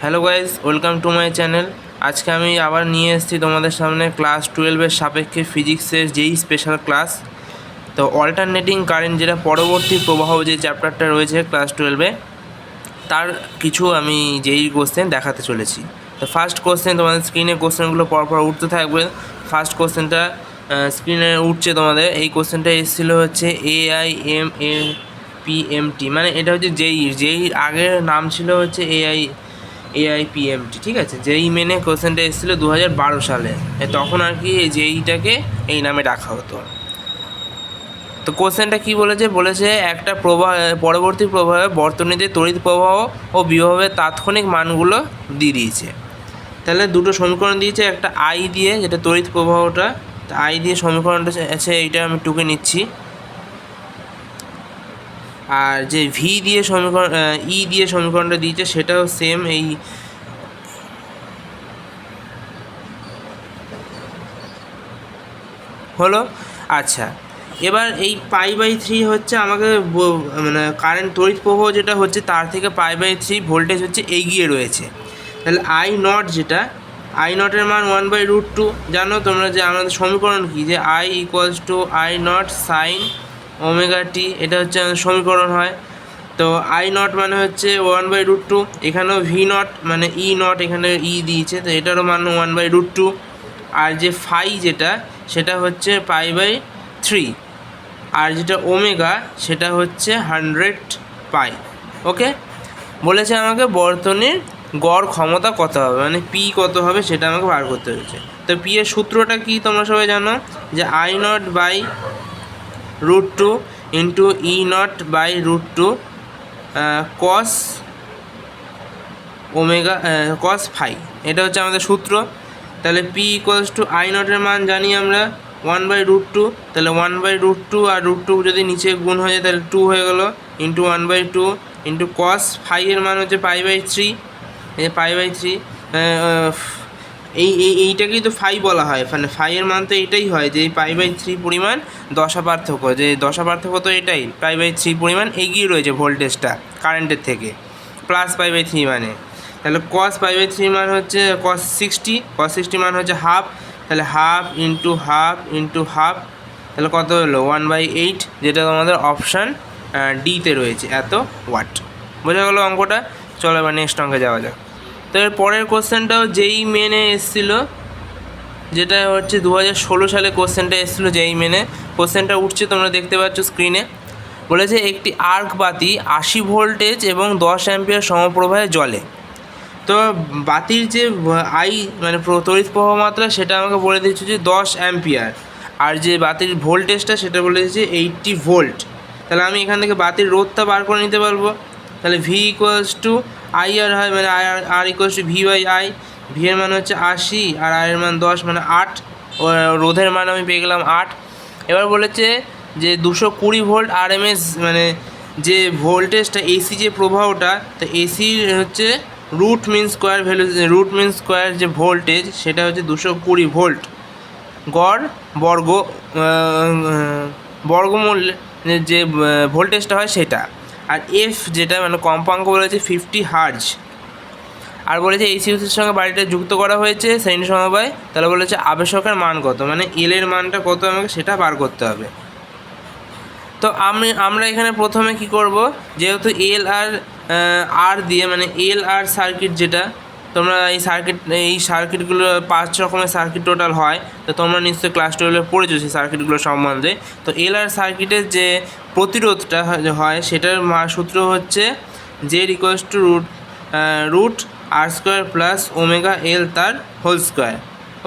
Hello guys, welcome to my channel. আজকে আমি আবার নিয়ে এসেছি তোমাদের সামনে ক্লাস 12-এর সাপেক্ষে ফিজিক্সের যেই স্পেশাল ক্লাস। তো অল্টারনেটিং কারেন্ট, যেটা পরবর্তী প্রবাহ যে চ্যাপ্টারটা রয়েছে ক্লাস 12-এ, তার কিছু আমি যেই কোশ্চেন দেখাতে চলেছি। তো ফার্স্ট কোশ্চেন, তোমাদের স্ক্রিনে কোশ্চেনগুলো পরপর উঠতে থাকবে। ফার্স্ট কোশ্চেনটা স্ক্রিনে উঠছে তোমাদের। এই কোশ্চেনটা এসেছিলো হচ্ছে AIMAPMT, মানে এটা হচ্ছে যেই আগের নাম ছিল হচ্ছে AIPMT, ঠিক আছে। যেই মেনে কোশ্চেনটা এসেছিলো 2012 সালে, তখন আর কি যেইটাকে এই নামে রাখা হতো। তো কোশ্চেনটা কী বলেছে একটা পরবর্তী প্রবাহে বর্তনীতে তড়িৎ প্রবাহ ও বিভবের তাৎক্ষণিক মানগুলো দিয়ে দিয়েছে। তাহলে দুটো সমীকরণ দিয়েছে, একটা আই দিয়ে, যেটা তড়িৎ প্রবাহটা, আই দিয়ে সমীকরণটা আছে, এইটা আমি টুকে নিচ্ছি। আর যে ভি দিয়ে সমীকরণ, ই দিয়ে সমীকরণটা দিয়েছে, সেটাও সেম এই হলো। আচ্ছা, এবার এই π/3 হচ্ছে আমাকে মানে কারেন্ট তড়িৎ প্রবাহ যেটা হচ্ছে তার থেকে π/3 ভোল্টেজ হচ্ছে এগিয়ে রয়েছে। তাহলে আই নট, যেটা আই নটের মান 1/√2। জানো তোমরা যে আমাদের সমীকরণ কি, যে I equals to I naught sine omega t, এটা হচ্ছে আমাদের সমীকরণ হয়। তো আই নট মানে হচ্ছে 1/√2, এখানেও ভি নট মানে ই নট, এখানে ই দিয়েছে, তো এটারও মান 1/√2। আর যে ফাই যেটা, সেটা হচ্ছে π/3। আর যেটা ওমেগা, সেটা হচ্ছে 100π। ওকে, বলেছে আমাকে বর্তনীর গড় ক্ষমতা কত হবে, মানে পি কত হবে, সেটা আমাকে বার করতে হয়েছে। তো পি এর সূত্রটা কি তোমরা সবাই জানো, যে I naught by √2 into E naught by √2 cos omega cos phi, এটা হচ্ছে আমাদের সূত্র। তাহলে পি ইকুয়ালস টু আই নটের মান জানি আমরা 1/√2, তাহলে 1/√2 আর √2 যদি নিচে গুণ হয়ে যায় তাহলে 2 হয়ে গেল, ইন্টু 1/2 ইন্টু কস ফাই এর মান হচ্ছে π/3। এই π/3 এইটাকেই তো ফাই বলা হয়, মানে ফাইয়ের মান তো এইটাই হয়, যে এই π/3 পরিমাণ দশা পার্থক্য, যে দশা পার্থক্য তো এটাই, π/3 পরিমাণ এগিয়ে রয়েছে ভোল্টেজটা কারেন্টের থেকে, প্লাস π/3 মানে। তাহলে কস π/3 মান হচ্ছে cos 60 মান হচ্ছে হাফ, তাহলে half into half into half, তাহলে কত হলো 1/8, যেটা তোমাদের অপশান ডিতে রয়েছে, এত ওয়াট। বোঝা গেলো অঙ্কটা। চলো এবার নেক্সট অঙ্কে যাওয়া যাক। তো এর পরের কোশ্চেনটাও যেই মেনে এসেছিলো, যেটা হচ্ছে 2016 সালে কোশ্চেনটা এসেছিলো যেই মেনে। কোশ্চেনটা উঠছে, তোমরা দেখতে পাচ্ছ স্ক্রিনে। বলেছে একটি আর্ক বাতি 80 ভোল্টেজ এবং 10 অ্যাম্পিয়ার সমপ্রবাহে জ্বলে। তো বাতির যে আই মানে তড়িৎ প্রবাহ মাত্রা, সেটা আমাকে বলে দিচ্ছে যে 10 অ্যাম্পিয়ার, আর যে বাতির ভোল্টেজটা সেটা বলে দিচ্ছে 80 ভোল্ট। তাহলে আমি এখান থেকে বাতির রোধটা বার করে নিতে পারবো। তাহলে ভি ইকুয়ালস টু আই আর হয়, মানে আর ইকুয়ালস টু ভি/আই। ভি এর মান হচ্ছে 80 আর আই এর মান 10, মানে 8। রোধের মান আমি পেয়ে গেলাম 8। এবার বলেছে যে 220 ভোল্ট আরএমএস, মানে যে ভোল্টেজটা এসি, যে প্রবাহটা, তো এসির হচ্ছে root mean square value, root mean square যে ভোল্টেজ, সেটা হচ্ছে 220 ভোল্ট গড় বর্গমূল যে ভোল্টেজটা হয় সেটা। আর এফ যেটা মানে কম্পাঙ্ক বলেছে 50 হার্জ। আর বলেছে এই সিরিজের সঙ্গে বাড়িটা যুক্ত করা হয়েছে শ্রেণী সমবায়। তাহলে বলেছে আবেশকের মান কত, মানে এল এর মানটা কত, আমাকে সেটা বার করতে হবে। তো আমরা এখানে প্রথমে কি করব, যেহেতু আর দিয়ে, মানে আর সার্কিট, যেটা তোমরা এই সার্কিটগুলো 5 রকমের সার্কিট টোটাল হয়, তো তোমরা নিশ্চয়ই ক্লাস 12-এ পড়েছো সেই সার্কিটগুলো সম্বন্ধে। তো আর সার্কিটের যে প্রতিরোধটা হয়, সেটার সূত্র হচ্ছে Z equals to root R square plus omega L তার হোল স্কোয়ার।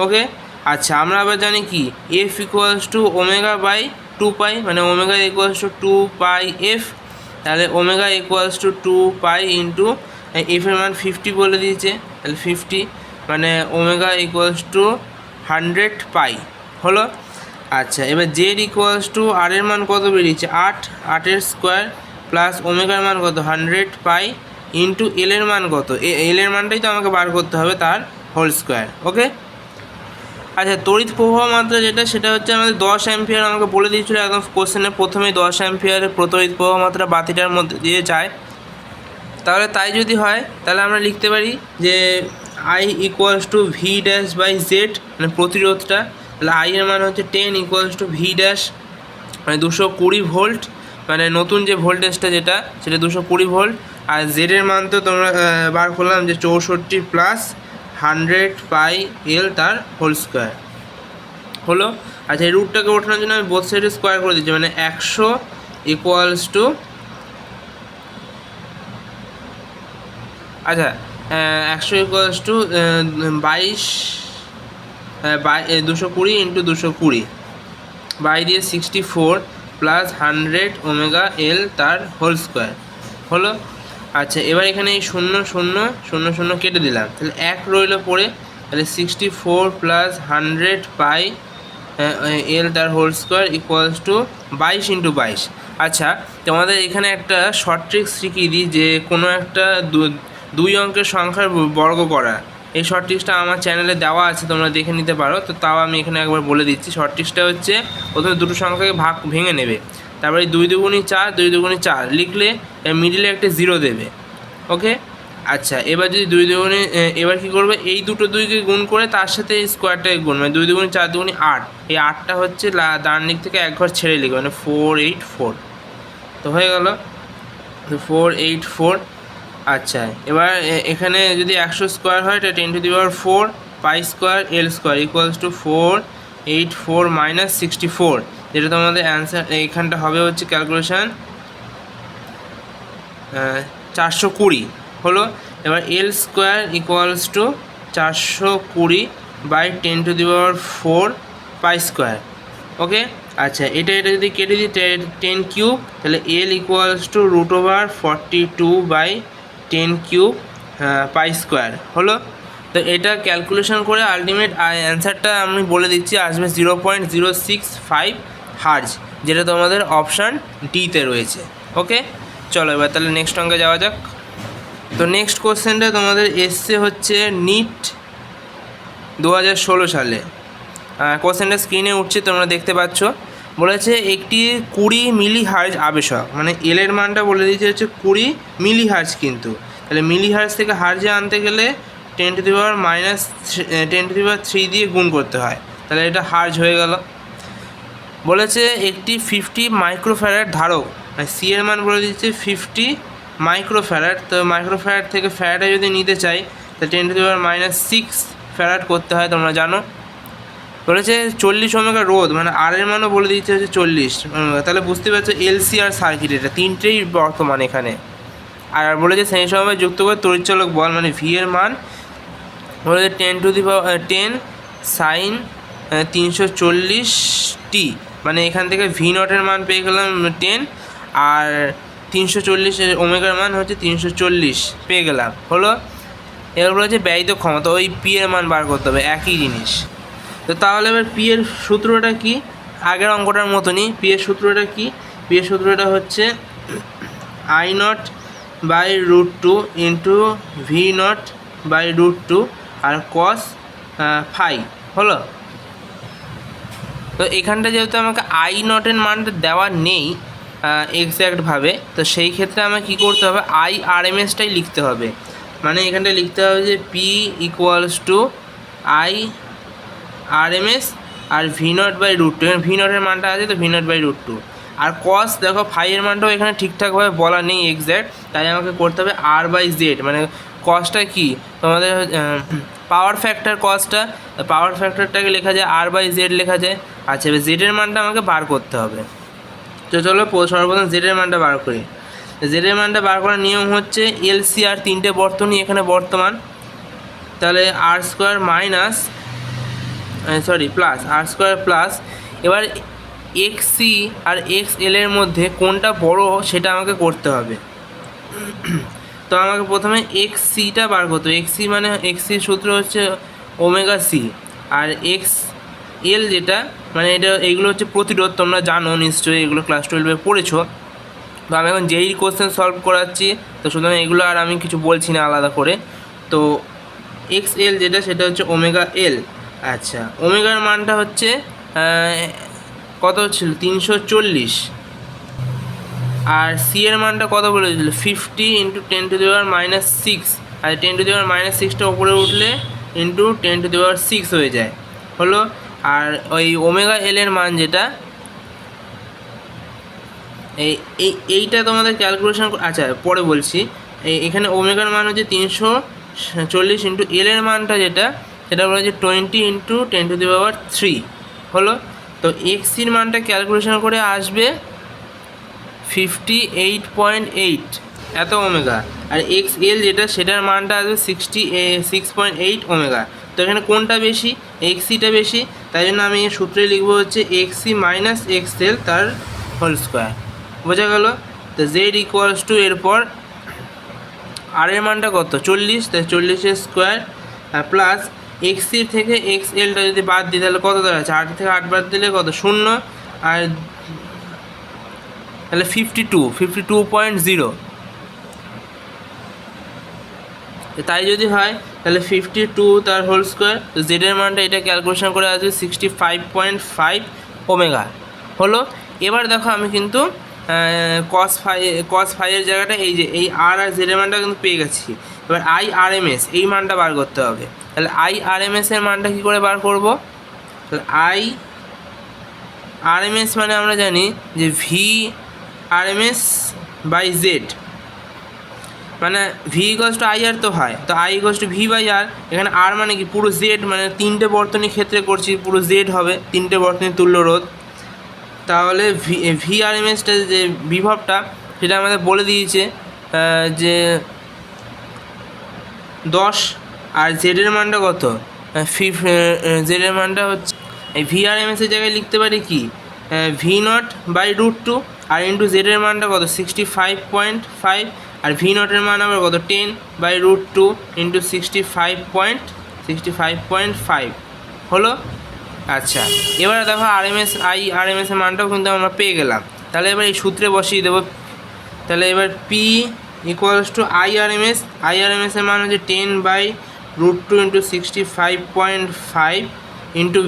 ওকে, আচ্ছা, আমরা আবার জানি কি F equals to omega by 2π, মানে ওমেগা ইকুয়ালস টু 2πf। তাহলে ওমেগা ইকুয়ালস টু 2π ইন্টু এফের মান 50 বলে দিয়েছে, তাহলে 50, মানে ওমেগা ইকুয়ালস টু 100π হলো। আচ্ছা, এবার জেড ইকুয়ালস টু আর এর মান কত বেরিয়েছে 8, 8-এর স্কোয়ার প্লাস ওমেগার মান কত 100π ইন্টু এল এর মান কত, এল এর মানটাই তো আমাকে বার করতে হবে, তার হোল স্কোয়ার। ওকে, আচ্ছা, তড়িৎ প্রবাহ মাত্রা যেটা, সেটা হচ্ছে আমাদের 10 অ্যাম্পিয়ার আমাকে বলে দিয়েছিল একদম কোশ্চেনের প্রথমেই। 10 অ্যাম্পিয়ারের তড়িৎ প্রবাহ মাত্রা বাতিটার মধ্যে দিয়ে যায়। তাহলে তাই যদি হয় তাহলে আমরা লিখতে পারি যে I equals to V dash by Z, মানে প্রতিরোধটা, তাহলে আই এর মান হচ্ছে 10 ইকুয়ালস টু ভি ড্যাশ, মানে 220 ভোল্ট, মানে নতুন যে ভোল্টেজটা যেটা সেটা 220 ভোল্ট। আর জেডের মান তো তোমরা বার করলাম যে 64 প্লাস 100 পাই এল তার হোল স্কোয়ার হলো। আচ্ছা, এই রুটটাকে ওঠানোর জন্য আমি বোথ সাইডে স্কোয়ার করে দিচ্ছি, মানে 100 ইকুয়ালস টু, আচ্ছা 100 ইকুয়ালস টু 22, 220 ইন্টু 220 বাই দিয়ে 64 প্লাস 100 ওমেগা এল তার হোল স্কোয়ার হলো। আচ্ছা, এবার এখানে এই 0 0 0 0 কেটে দিলাম, তাহলে 1 রইল পড়ে, তাহলে 64 প্লাস 100 পাই এল তার whole square equals to 22 into 22। আচ্ছা, তোমাদের এখানে একটা শর্ট ট্রিক্স শিখিয়ে দিই, যে কোনো একটা দুই অঙ্কের সংখ্যার বর্গ করা। এই শর্ট ট্রিক্সটা আমার চ্যানেলে দেওয়া আছে, তোমরা দেখে নিতে পারো। তো তাও আমি এখানে একবার বলে দিচ্ছি। শর্ট ট্রিক্সটা হচ্ছে প্রথমে দুটো সংখ্যাকে ভেঙে নেবে, তারপরে 2 দুগুণি 4, 2 দুগুণি 4 লিখলে মিডিলে একটা 0 দেবে। ওকে, আচ্ছা, এবার যদি 2 দুগুণি, এবার কী করবে, এই দুটো 2কে গুণ করে তার সাথে এই স্কোয়ারটাকে গুণ, মানে 2 দুগুণি 4 দুগুণি 8, এই 8টা হচ্ছে ডান দিক থেকে এক ঘর ছেড়ে লিখবে, মানে 484। তো হয়ে গেল 484। আচ্ছা, এবার এখানে যদি 100 স্কোয়ার হয় এটা 10 to the power 4 pi square L square equals two 484 minus 64, যেটা তোমাদের অ্যান্সার এইখানটা হবে হচ্ছে ক্যালকুলেশান 420 হলো। এবার L square equals to 420 by 10 to the power 4 pi square. Okay, আচ্ছা, এটা যদি কেটে দিই 10 কিউব, তাহলে L equals to √42 by 10 cube pi square হলো। তো এটা ক্যালকুলেশন করে আলটিমেট অ্যান্সারটা আমি বলে দিচ্ছি, আসবে 0.065 হার্জ, যেটা তোমাদের অপশান ডিতে রয়েছে। ওকে, চলো এবার তাহলে নেক্সট অঙ্কে যাওয়া যাক। তো নেক্সট কোশ্চেনটা তোমাদের এসছে হচ্ছে নিট 2016 সালে। কোশ্চেনটা স্ক্রিনে উঠছে, তোমরা দেখতে পাচ্ছ। বলেছে একটি 20 মিলি হার্জ আবেশক, মানে এলের মানটা বলে দিয়েছে হচ্ছে 20 মিলি হার্জ, কিন্তু তাহলে মিলি হার্জ থেকে হার্জে আনতে গেলে 10 to the power minus 10 to the power 3 দিয়ে গুণ করতে হয়, তাহলে এটা হার্জ হয়ে গেল। বলেছে একটি 50 মাইক্রোফ্যারাড ধারক, মানে সি এর মান বলে দিচ্ছে 50 মাইক্রোফ্যারাড। তো মাইক্রোফ্যারাড থেকে ফ্যারাডে যদি নিতে চাই তো 10 to the power minus 6 farad করতে হয়, তোমরা জানো। বলেছে 40 ওমেগা রোধ, মানে আর এর মানও বলে দিচ্ছে হচ্ছে 40, তাহলে বুঝতে পারছো এলসি আর সার্কিট এটা তিনটেই বর্তমান এখানে। আর বলেছে সেই সময় যুক্ত করে তড়িৎচালক বল, মানে ভি এর মান বলেছে 10 to the power 10 sign 340t, মানে এখান থেকে ভি নটের মান পেয়ে গেলাম 10, আর 340 ওমেগার মান হচ্ছে 340 পেয়ে গেলাম হলো। এবার বলেছে ব্যয়িত ক্ষমতা, ওই পি এর মান বার করতে হবে, একই জিনিস। তো তাহলে এবার পি এর সূত্রটা কি, আগের অঙ্কটার মতনই। পি এর সূত্রটা কি, পি এর সূত্রটা হচ্ছে I naught by √2 into V naught by √2 আর কস ফাই হলো। তো এখানটা যেহেতু আমাকে আই নটের মানটা দেওয়া নেই এক্স্যাক্টভাবে, তো সেই ক্ষেত্রে আমাকে কী করতে হবে, আই আর এম এসটাই লিখতে হবে। মানে এখানটা লিখতে হবে যে P equals to I R M S আর ভি নট বাই √2, এখানে ভি নটের মানটা আছে তো ভি নট বাই √2, আর কস দেখো ফাইয়ের মানটাও এখানে ঠিকঠাকভাবে বলা নেই এক্স্যাক্ট, তাই আমাকে করতে হবে আর বাই জেড। মানে কসটা কি তোমাদের পাওয়ার ফ্যাক্টর, কসটা পাওয়ার ফ্যাক্টরটাকে লেখা যায় আর বাই জেড লেখা যায়। আচ্ছা, এবার জেডের মানটা আমাকে বার করতে হবে। তো চলো সর্বপ্রথম জেডের মানটা বার করি। জেডের মানটা বার করার নিয়ম হচ্ছে এলসি আর তিনটে বর্তনী এখানে বর্তমান, তাহলে আর স্কোয়ার মাইনাস প্লাস আর স্কোয়ার প্লাস, এবার এক্স সি আর এক্স এল এর মধ্যে কোনটা বড় সেটা আমাকে করতে হবে। তো আমাকে প্রথমে এক্স সিটা বার করতে হবে। এক্স সি মানে এক্স সির সূত্র হচ্ছে ওমেগা সি, আর এক্স এল যেটা মানে এইগুলো হচ্ছে প্রতিরোধ, তোমরা জানো নিশ্চয়ই, এগুলো ক্লাস 12-এ পড়েছো। তো আমি এখন যেই কোশ্চেন সলভ করাচ্ছি, তো সুতরাং এগুলো আর আমি কিছু বলছি না আলাদা করে। তো এক্স এল যেটা সেটা হচ্ছে ওমেগা এল। আচ্ছা, ওমেগার মানটা হচ্ছে কত ছিল 340, আর সি এর মানটা কত বলেছিল 50 ইন্টু 10⁻⁻6, আর 10⁻⁻6টা ওপরে উঠলে ইন্টু 10⁻6 হয়ে যায় হলো। আর ওই ওমেগা এল এর মান যেটা এইটা তোমাদের ক্যালকুলেশন, আচ্ছা পরে বলছি। এখানে ওমেগার মান হচ্ছে 340 ইন্টু এল এর মানটা যেটা সেটা বলেছে 20 ইন্টু 10⁻³ হলো। তো এক্সির মানটা ক্যালকুলেশন করে আসবে 58.8 এত ওমেগা, আর এক্স এল যেটা সেটার মানটা আসবে 66.8 ওমেগা। তো এখানে কোনটা বেশি? এক্সিটা বেশি, তাই জন্য আমি সূত্রে লিখবো হচ্ছে এক্সি মাইনাস এক্স এল তার হোল স্কোয়ার। বোঝা গেল? তো জেড ইকুয়ালস টু এরপর আর এর মানটা কত 40, তাই 40 স্কোয়ার প্লাস এক্সির থেকে এক্স এলটা যদি বাদ দিই তাহলে কত দাঁড়াচ্ছে 8 থেকে 8 বাদ দিলে কত 0, আর তাহলে 52.0। তাই যদি হয় তাহলে 52 তার হোল স্কোয়ার, তো জেডের মানটা এটা ক্যালকুলেশন করে আসবে 65.5 ওমেগা হলো। এবার দেখো আমি কিন্তু cos ফাইয়ের জায়গাটা এই যে এই আর জেডের মানটা কিন্তু পেয়ে গেছি। এবার IRMS এই মানটা বার করতে হবে। তাহলে IRMS এর মানটা কী করে বার করব? তাহলে IRMS মানে আমরা জানি যে VRMS বাই জেড, মানে V equals to I R তো হয়, তো I equals to V by R. এখানে আর মানে কি পুরো জেড, মানে 3টে বর্তনীর ক্ষেত্রে করছি পুরো জেড হবে, 3টে বর্তনীর তুল্য রোধ। তাহলে VRMSটা যে বিভবটা সেটা আমাদের বলে দিয়েছে যে 10, আর জেডের মানটা কত জেডের মানটা হচ্ছে এই VRMSের জায়গায় লিখতে পারি কি V0/√2, আর ইন্টু জেডের মানটা কত 65.5, আর V0 এর মান আবার কত 10/√2 ইন্টু 65.5 হলো। আচ্ছা এবার দেখো IRMS এর মানটাও কিন্তু আমরা পেয়ে গেলাম। তাহলে এবার এই সূত্রে বসিয়ে দেবো। তাহলে এবার P ইকুয়ালস টু IRMS এর মান হচ্ছে 10/√2 ইন্টু 65.5 ইন্টু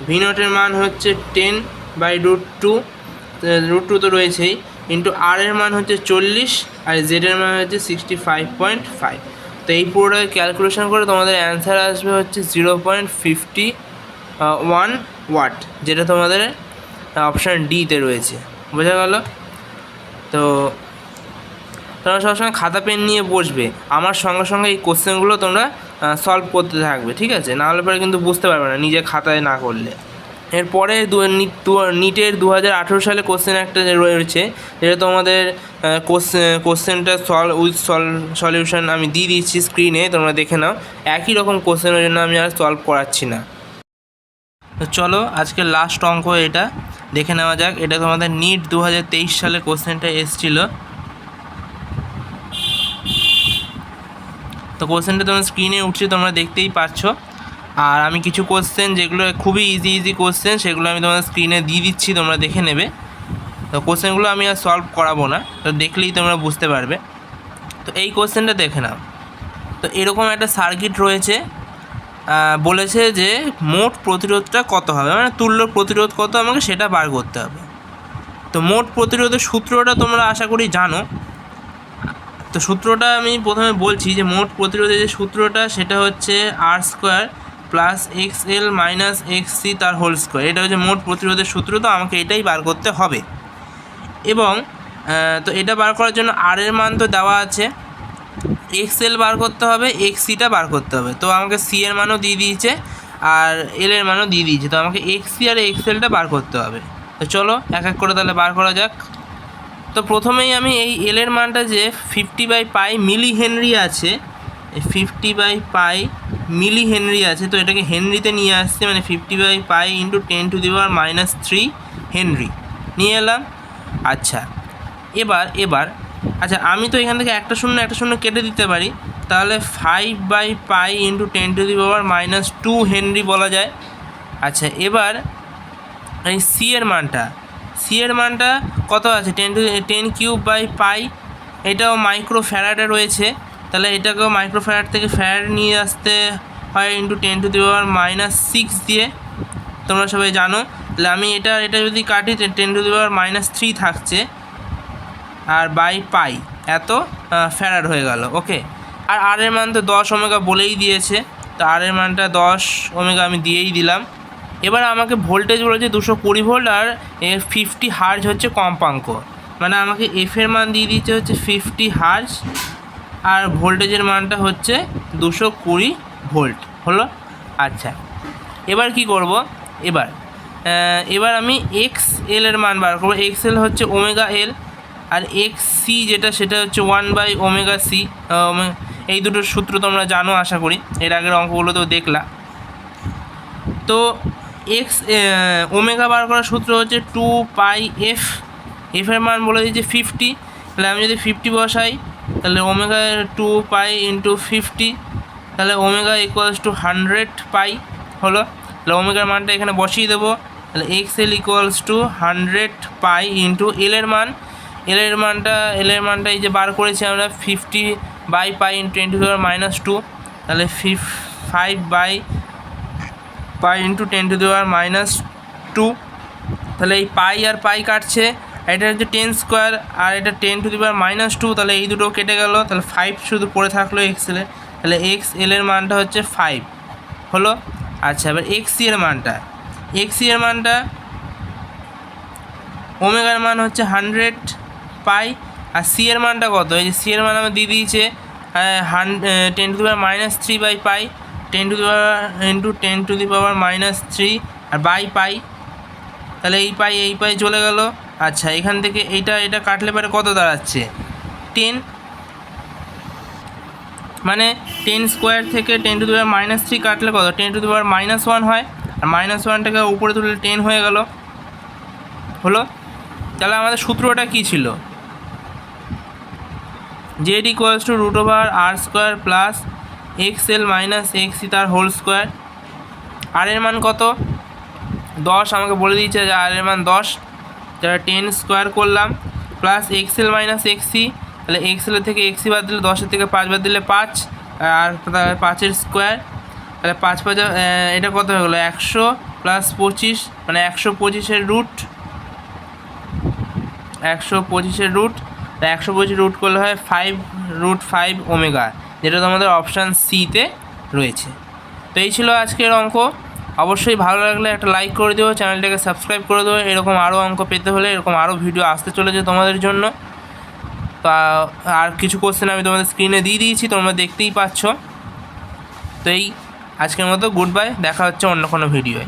V0 এর মান হচ্ছে 10/√2 তো রয়েছেই, ইন্টু আর এর মান হচ্ছে 40, আর জেডের মান হচ্ছে 65.5। তো এই পুরোটাকে ক্যালকুলেশন করে তোমাদের অ্যান্সার আসবে হচ্ছে 0.51 ওয়াট, যেটা তোমাদের অপশান ডিতে রয়েছে। বোঝা গেল? তো তোমরা সবসময় খাতা পেন নিয়ে বসবে, আমার সঙ্গে সঙ্গে এই কোশ্চেনগুলো তোমরা সলভ করতে থাকবে, ঠিক আছে? নাহলে পরে কিন্তু বুঝতে পারবে না নিজে খাতায় না করলে। এরপরে নিটের 2018 সালে কোশ্চেন একটা রয়েছে, যেটা তোমাদের কোশ্চেনটা সলিউশন আমি দিয়ে দিচ্ছি স্ক্রিনে, তোমরা দেখে নাও। একই রকম কোশ্চেনের জন্য আমি আর সলভ করাচ্ছি না। তো চলো আজকে লাস্ট অঙ্ক এটা দেখে নেওয়া যাক। এটা তোমাদের নিট 2023 সালে কোশ্চেনটা এসেছিলো। তো কোশ্চেনটা তোমার স্ক্রিনে উঠছে, তোমরা দেখতেই পাচ্ছ। আর আমি কিছু কোশ্চেন যেগুলো খুবই ইজি কোশ্চেন সেগুলো আমি তোমাদের স্ক্রিনে দিয়ে দিচ্ছি, তোমরা দেখে নেবে। তো কোশ্চেনগুলো আমি আর সলভ করাবো না, তো দেখলেই তোমরা বুঝতে পারবে। তো এই কোশ্চেনটা দেখে নাও। তো এরকম একটা সার্কিট রয়েছে, বলেছে যে মোট প্রতিরোধটা কত হবে, মানে তুল্য প্রতিরোধ কত আমাকে সেটা বার করতে হবে। তো মোট প্রতিরোধের সূত্রটা তোমরা আশা করি জানো। তো সূত্রটা আমি প্রথমে বলছি যে মোট প্রতিরোধের যে সূত্রটা সেটা হচ্ছে R² plus XL minus XC তার হোল স্কোয়ার। এটা হচ্ছে মোট প্রতিরোধের সূত্র, তো আমাকে এটাই বার করতে হবে। এবং তো এটা বার করার জন্য আর এর মান তো দেওয়া আছে, XL বার করতে হবে, XCটা বার করতে হবে। তো আমাকে C এর মানও দিয়ে দিয়েছে আর L এর মানও দিয়ে দিয়েছে, তো আমাকে XC আর XLটা বার করতে হবে। তো চলো এক এক করে তাহলে বার করা যাক। তো প্রথমেই আমি এই এল এর মানটা যে 50/π মিলি হেনরি আছে, 50/π মিলি হেনরি আছে, তো এটাকে হেনরিতে নিয়ে আসছে, মানে 50/π ইন্টু 10⁻³ হেনরি নিয়ে এলাম। আচ্ছা এবার আচ্ছা আমি তো এখান থেকে একটা শূন্য কেটে দিতে পারি, তাহলে 5/π ইন্টু 10⁻² হেনরি বলা যায়। আচ্ছা এবার এই সি এর মানটা কত আছে 10³/π, এটাও মাইক্রো ফ্যারাডে রয়েছে, তাহলে এটাকেও মাইক্রো ফ্যারাড থেকে ফ্যারাড নিয়ে আসতে হয় ইন্টু 10⁻⁻6 দিয়ে, তোমরা সবাই জানো। তাহলে আমি এটা যদি কাটি 10⁻³ থাকছে, আর বাই পাই এত ফ্যারাড হয়ে গেল। ওকে, আর আর এর মান তো 10 ওমেগা বলেই দিয়েছে, তো আর এর মানটা 10 ওমেগা আমি দিয়েই দিলাম। এবার আমাকে ভোল্টেজ বলেছে 220 ভোল্ট, আর 50 হার্জ হচ্ছে কম্পাঙ্ক, মানে আমাকে এফের মান দিয়ে দিচ্ছে হচ্ছে 50 হার্জ, আর ভোল্টেজের মানটা হচ্ছে 220 ভোল্ট হলো। আচ্ছা, এবার কি করব, এবার আমি এক্স এল এর মান বার করবো। এক্স এল হচ্ছে ওমেগা এল, আর এক্স সি যেটা সেটা হচ্ছে 1/ওমেগা সি। এই দুটোর সূত্র তোমরা জানো আশা করি, এর আগের অঙ্কগুলো তো দেখলা। তো এক্স ওমেগা বার করার সূত্র হচ্ছে 2 এফ, এফের মান বলে দিয়েছে 50, তাহলে আমি যদি 50 বসাই তাহলে ওমেগা 2 ইন্টু 50, তাহলে ওমেগা ইকুয়ালস টু 100 পাই হলো। তাহলে ওমেগার মানটা এখানে বসিয়ে দেবো, তাহলে X L equals to 100 pi into L এর মানটা এই যে বার করেছি আমরা 50/পাই ইন্টু 10⁻², তাহলে 5/পাই ইন্টু 10⁻²। তাহলে এই পাই আর পাই কাটছে, এটা হচ্ছে 10 স্কোয়ার, আর এটা 10⁻², তাহলে এই দুটো কেটে গেল, তাহলে 5 শুধু পড়ে থাকলো এক্স এল এর, তাহলে এক্স এল এর মানটা হচ্ছে 5 হলো। আচ্ছা, এবার এক্স সি এর মানটা ওমেগার মান হচ্ছে 100 পাই, আর সি এর মানটা কত, এই যে সি এর মান আমার দিয়ে দিয়েছে 10⁻³ পাই, 10 ইন্টু 10⁻³ আর বাই পাই, তাহলে এই পাই চলে গেল। আচ্ছা, এখান থেকে এটা কাটলে পরে কত দাঁড়াচ্ছে 10, মানে 10 স্কোয়ার থেকে 10⁻³ কাটলে কত 10⁻1 হয়, আর -1টাকে উপরে তুললে 10 হয়ে গেল হলো। তাহলে আমাদের সূত্রটা কী ছিল, Z equals to √r² plus X L minus X C তার হোল স্কোয়ার। আর এর মান কত 10, আমাকে বলে দিয়েছে যে আর এর মান 10, যারা 10 স্কোয়ার করলাম, plus X L minus X C, তাহলে এক্স এল থেকে এক্স সি বাদ দিলে 10-এর থেকে 5 বাদ দিলে 5, আর 5-এর স্কোয়ার, তাহলে 5 এটা কত হয়ে গেলো 100 প্লাস 25, মানে 125-এর রুট, 125-এর রুট, 125 রুট করলে হয় 5√5 ওমেগা, যেটা তোমাদের অপশান সিতে রয়েছে। তো এই ছিল আজকের অঙ্ক। অবশ্যই ভালো লাগলে একটা লাইক করে দেবো, চ্যানেলটাকে সাবস্ক্রাইব করে দেবো। এরকম আরও অঙ্ক পেতে হলে এরকম আরও ভিডিও আসতে চলেছে তোমাদের জন্য। তা আর কিছু কোশ্চেন আমি তোমাদের স্ক্রিনে দিয়ে দিয়েছি, তোমরা দেখতেই পাচ্ছ। তো এই আজকের মতো গুড বাই, দেখা হচ্ছে অন্য কোনো ভিডিওয়।